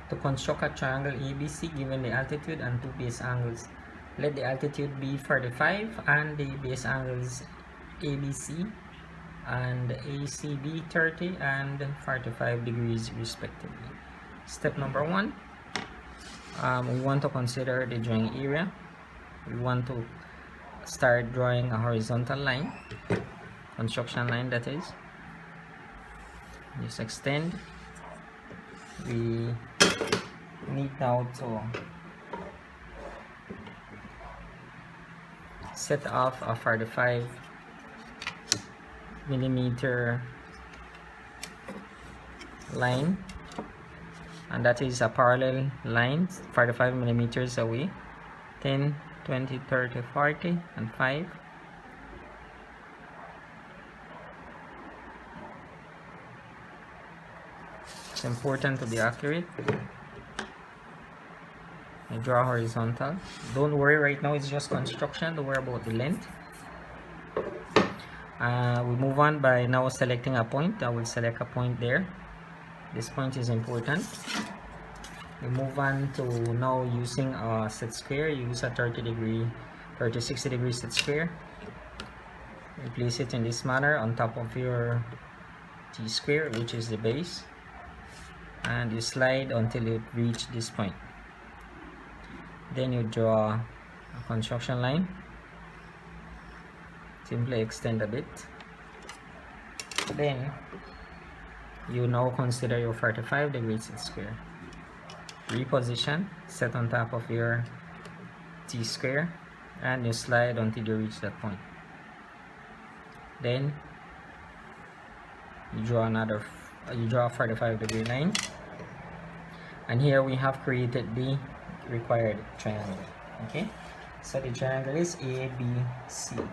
To construct a triangle ABC given the altitude and two base angles, let the altitude be 45 and the base angles ABC and ACB 30 and 45 degrees respectively. Step number 1, we want to consider the drawing area. We want to start drawing a horizontal line, construction line that is. Just extend. We need now to set off a 45 millimeter line, and that is a parallel line 45 millimeters away. 10, 20, 30, 40 and 5. It's important to be accurate. I draw horizontal. Don't worry, right now it's just construction. Don't worry about the length. We move on by now selecting a point. I will select a point there. This point is important. We move on to now using a set square. Use a 60 degree set square. You place it in this manner on top of your T-square, which is the base, and you slide until you reach this point. Then you draw a construction line. Simply extend a bit. Then you now consider your 45 degree set square. Reposition, set on top of your T-square, and you slide until you reach that point. Then you draw a 45 degree line, and here we have created the required triangle. Okay, so the triangle is ABC.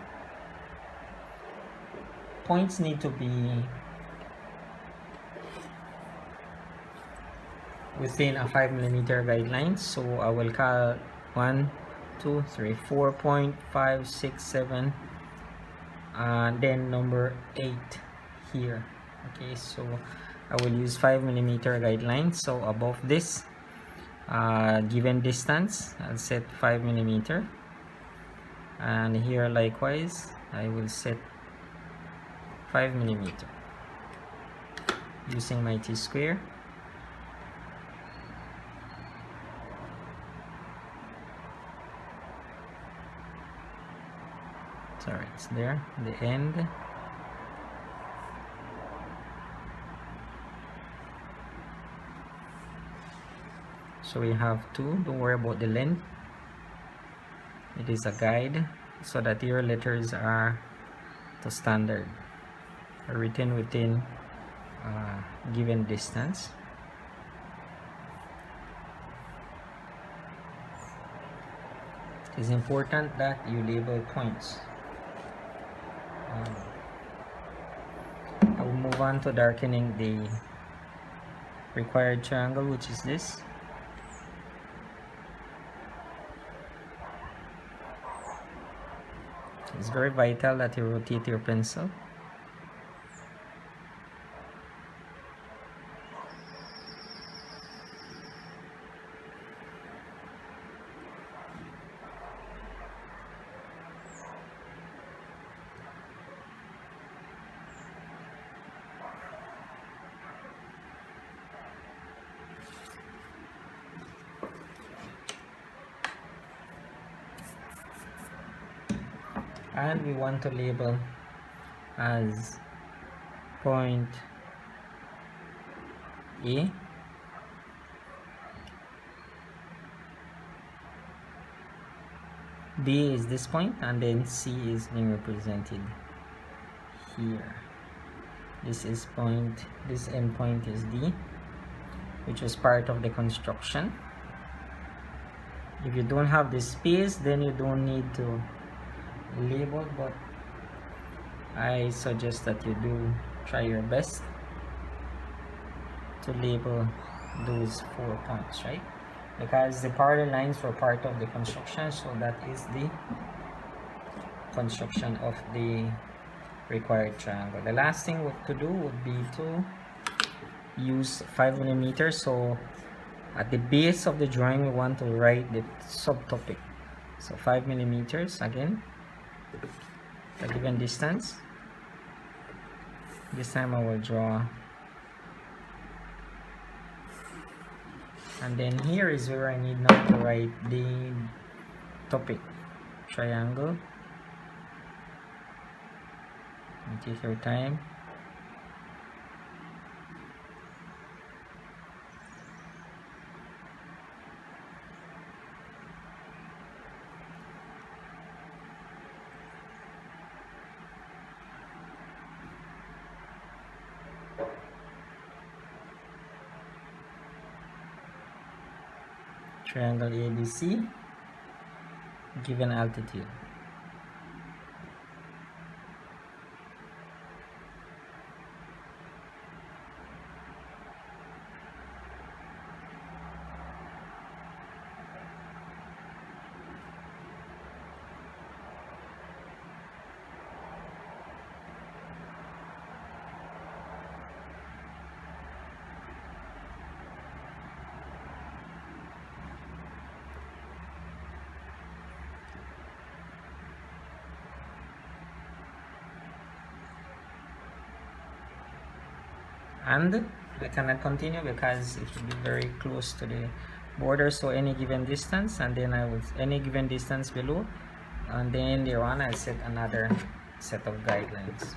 Points need to be within a 5 millimeter guideline, so I will call 1, 2, 3, 4 point, 5, 6, 7, and then number 8 here. Okay, so I will use 5 millimeter guideline. So above this given distance, I'll set 5 millimeter, and here likewise I will set 5 millimeter using my T-square. Sorry, it's there, the end. So we have 2. Don't worry about the length. It is a guide so that your letters are to standard, written within given distance. It is important that you label points. I will move on to darkening the required triangle, which is this. It's very vital that you rotate your pencil. And we want to label as point A, B is this point, and then C is being represented here. This end point is D, which was part of the construction. If you don't have the space, then you don't need to label, but I suggest that you do try your best to label those 4 points, right? Because the parallel lines were part of the construction, so that is the construction of the required triangle. The last thing to do would be to use 5 millimeters. So At the base of the drawing, we want to write the subtopic. So 5 millimeters again, the given distance. This time I will draw, and then here is where I need now to write the topic. Triangle. And take your time. Triangle ABC, given altitude. And I cannot continue because it will be very close to the border, so any given distance, and then I would any given distance below, and then there on I set another set of guidelines,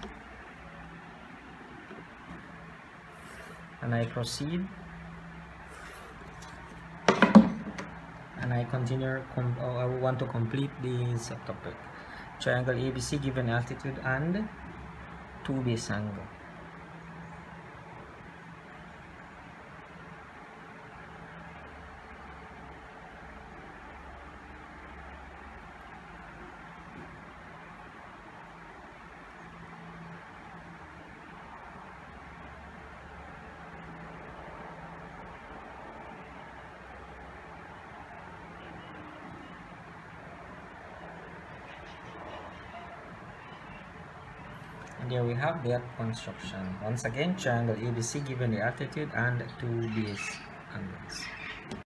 and I proceed and I continue. I want to complete the subtopic. Triangle ABC given altitude and 2 base angle. And there we have that construction. Once again, triangle ABC given the altitude and 2 base angles.